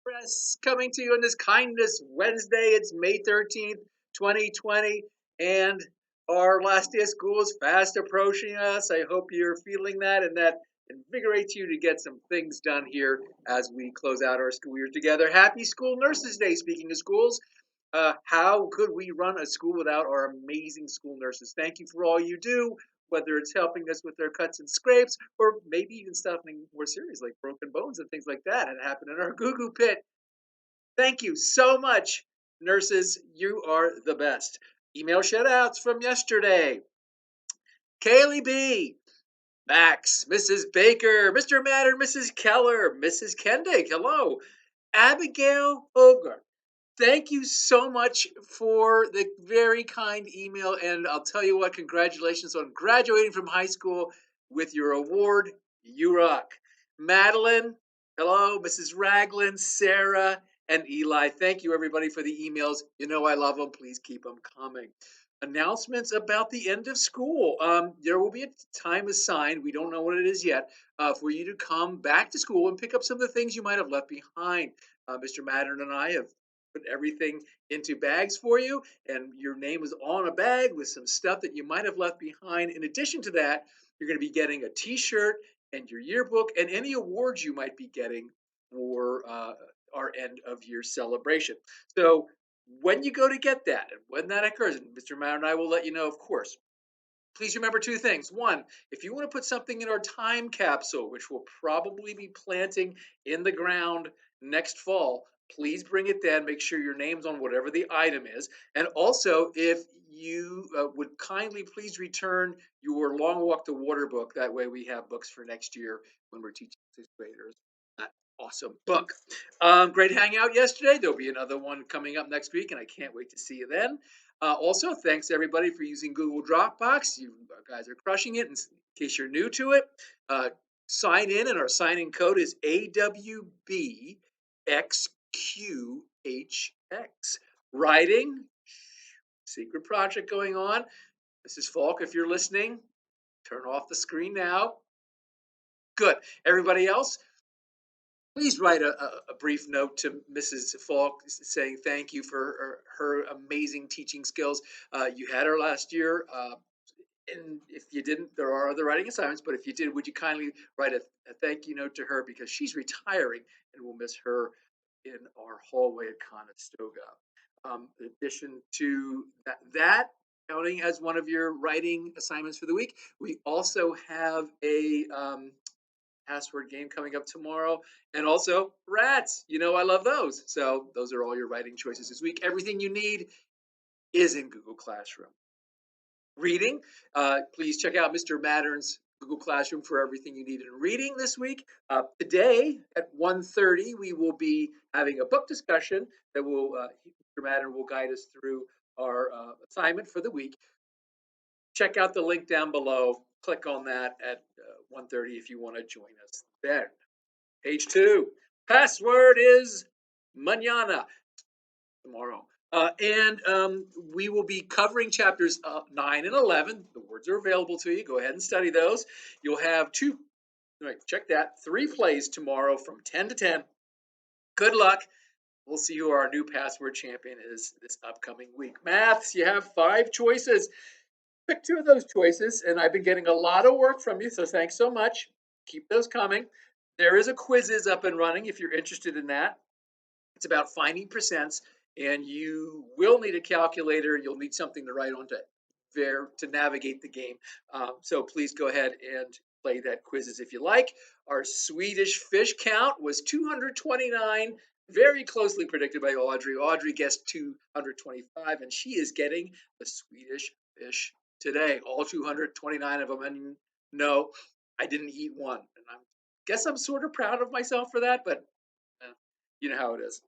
Press coming to you on this Kindness Wednesday. It's May 13th, 2020, and our last day of school is fast approaching us. I hope you're feeling that and that invigorates you to get some things done here as we close out our school year together. Happy School Nurses Day. Speaking of schools, how could we run a school without our amazing school nurses? Thank you for all you do, whether it's helping us with our cuts and scrapes, or maybe even something more serious like broken bones and things like that had happened in our goo-goo pit. Thank you so much, nurses. You are the best. Email shout-outs from yesterday. Kaylee B, Max, Mrs. Baker, Mr. Matter, Mrs. Keller, Mrs. Kendig, hello. Abigail Hogarth. Thank you so much for the very kind email. And I'll tell you what, congratulations on graduating from high school with your award. You rock. Madeline, hello. Mrs. Ragland, Sarah, and Eli. Thank you, everybody, for the emails. You know I love them. Please keep them coming. Announcements about the end of school. There will be a time assigned, we don't know what it is yet, for you to come back to school and pick up some of the things you might have left behind. Mr. Mattern and I have put everything into bags for you, and your name is on a bag with some stuff that you might have left behind. In addition to that, you're going to be getting a t-shirt and your yearbook and any awards you might be getting for our end of year celebration. So when you go to get that and when that occurs, and Mr. Matter and I will let you know, of course, please remember two things. One, if you want to put something in our time capsule, which we'll probably be planting in the ground next fall, please bring it then. Make sure your name's on whatever the item is. And also, if you would kindly please return your Long Walk to Water book. That way we have books for next year when we're teaching sixth graders. That awesome book. Great hangout yesterday. There'll be another one coming up next week, and I can't wait to see you then. Also, thanks everybody for using Google Dropbox. You guys are crushing it. In case you're new to it, sign in, and our sign-in code is AWBXQHX. Writing, secret project going on. Mrs. Falk, if you're listening, turn off the screen now. Good. Everybody else, please write a brief note to Mrs. Falk saying thank you for her amazing teaching skills. You had her last year. And if you didn't, there are other writing assignments, but if you did, would you kindly write a thank you note to her, because she's retiring and we'll miss her in our hallway at Conestoga. In addition to that, counting as one of your writing assignments for the week, we also have a password game coming up tomorrow, and also rats. You know I love those. So those are all your writing choices this week. Everything you need is in Google Classroom. Reading, please check out Mr. Mattern's Google Classroom for everything you need in reading this week. Today at 1:30, we will be having a book discussion that will Mr. Mattern will guide us through our assignment for the week. Check out the link down below. Click on that at 1:30 if you want to join us then. Page 2. Password is mañana, tomorrow. We will be covering chapters 9 and 11. The words are available to you. Go ahead and study those. You'll have check that, 3 plays tomorrow from 10 to 10. Good luck. We'll see who our new password champion is this upcoming week. Maths, you have 5 choices. Pick 2 of those choices, and I've been getting a lot of work from you, so thanks so much. Keep those coming. There is a quizzes up and running if you're interested in that. It's about finding percents, and you will need a calculator. You'll need something to write on to navigate the game. So please go ahead and play that quizzes if you like. Our Swedish Fish count was 229, very closely predicted by Audrey. Audrey guessed 225, and she is getting the Swedish Fish today. All 229 of them. And no, I didn't eat one. And I guess I'm sort of proud of myself for that, but you know how it is.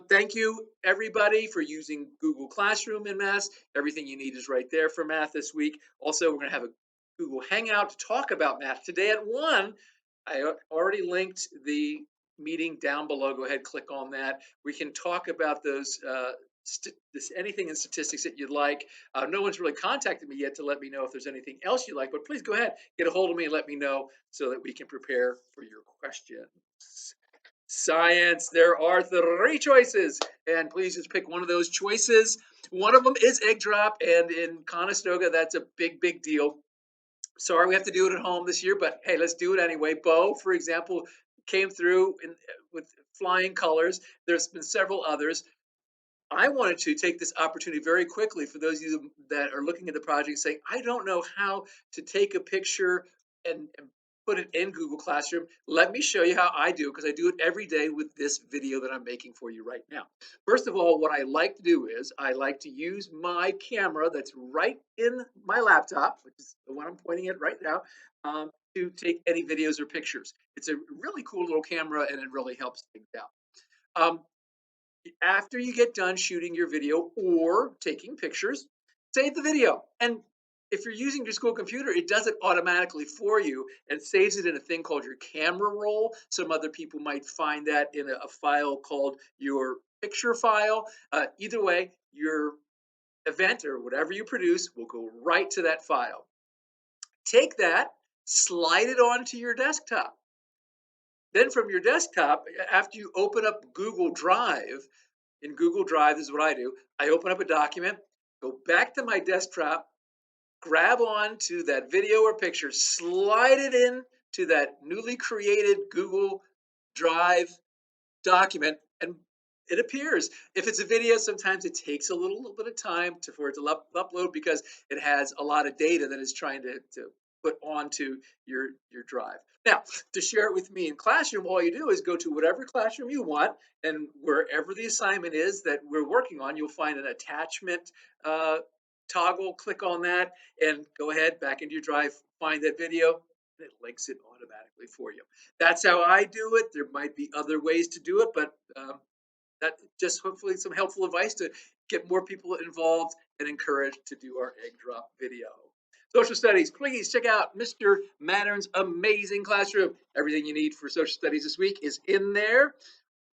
Thank you, everybody, for using Google Classroom in math. Everything you need is right there for math this week. Also, we're going to have a Google Hangout to talk about math today at 1. I already linked the meeting down below. Go ahead, click on that. We can talk about those anything in statistics that you'd like. No one's really contacted me yet to let me know if there's anything else you like, but please go ahead, get a hold of me and let me know so that we can prepare for your questions. Science. There are three choices, and please just pick one of those choices. One of them is egg drop, and in Conestoga, that's a big, big deal. Sorry, we have to do it at home this year, but hey, let's do it anyway. Bo, for example, came through with flying colors. There's been several others. I wanted to take this opportunity very quickly for those of you that are looking at the project saying, I don't know how to take a picture and put it in Google Classroom. Let me show you how I do, because I do it every day with this video that I'm making for you right now. First of all, what I like to do is I like to use my camera that's right in my laptop, which is the one I'm pointing at right now, to take any videos or pictures. It's a really cool little camera and it really helps things out. Um, After you get done shooting your video or taking pictures, save the video. And if you're using your school computer, it does it automatically for you and saves it in a thing called your camera roll. Some other people might find that in a file called your picture file. Either way, your event or whatever you produce will go right to that file. Take that, slide it onto your desktop. Then from your desktop, after you open up Google Drive, in Google Drive, this is what I do. I open up a document, go back to my desktop, grab on to that video or picture, slide it in to that newly created Google Drive document, and it appears. If it's a video, sometimes it takes a little bit of time for it to upload because it has a lot of data that it's trying to put onto your drive. Now, to share it with me in Classroom, all you do is go to whatever classroom you want, and wherever the assignment is that we're working on, you'll find an attachment toggle. Click on that and go ahead back into your drive, find that video, and it links it automatically for you. That's how I do it. There might be other ways to do it, but that just hopefully some helpful advice to get more people involved and encouraged to do our egg drop video. Social studies, please check out Mr. Mattern's amazing classroom. Everything you need for social studies this week is in there.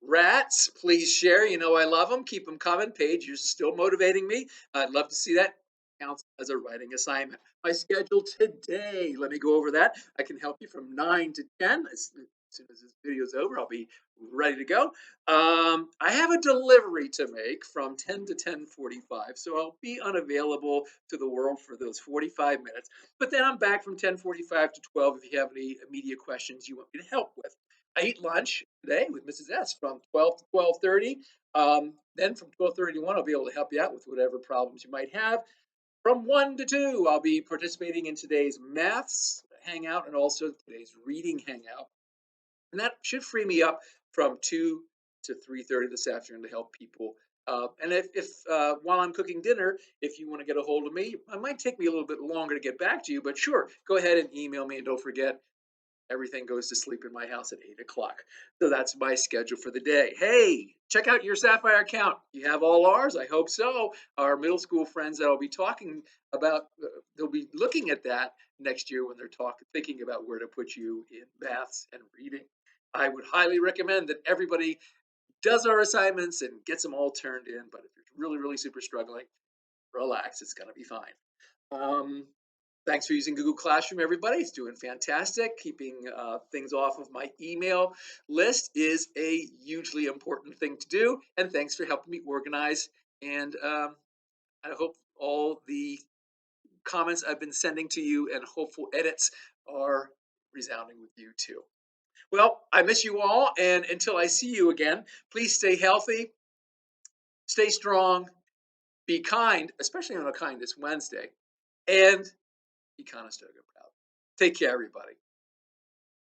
Rats, please share. You know I love them. Keep them coming. Paige, you're still motivating me. I'd love to see that. Counts as a writing assignment. My schedule today, let me go over that. I can help you from 9 to 10. As soon as this video's over, I'll be ready to go. I have a delivery to make from 10 to 10:45, so I'll be unavailable to the world for those 45 minutes. But then I'm back from 10:45 to 12 if you have any immediate questions you want me to help with. I eat lunch today with Mrs. S from 12 to 12:30. Then from 12:30 to 1, I'll be able to help you out with whatever problems you might have. From 1 to 2, I'll be participating in today's maths hangout and also today's reading hangout. And that should free me up from 2 to 3:30 this afternoon to help people. And if while I'm cooking dinner, if you want to get a hold of me, it might take me a little bit longer to get back to you, but sure, go ahead and email me. And don't forget, everything goes to sleep in my house at 8 o'clock. So that's my schedule for the day. Hey, check out your Sapphire account. You have all ours? I hope so. Our middle school friends that I'll be talking about, they'll be looking at that next year when they're thinking about where to put you in maths and reading. I would highly recommend that everybody does our assignments and gets them all turned in. But if you're really, really super struggling, relax. It's going to be fine. Um, Thanks for using Google Classroom, everybody. It's doing fantastic. Keeping things off of my email list is a hugely important thing to do. And thanks for helping me organize. And I hope all the comments I've been sending to you and hopeful edits are resounding with you too. Well, I miss you all. And until I see you again, please stay healthy, stay strong, be kind, especially on a Kindness Wednesday, and be Conestoga proud. Take care, everybody.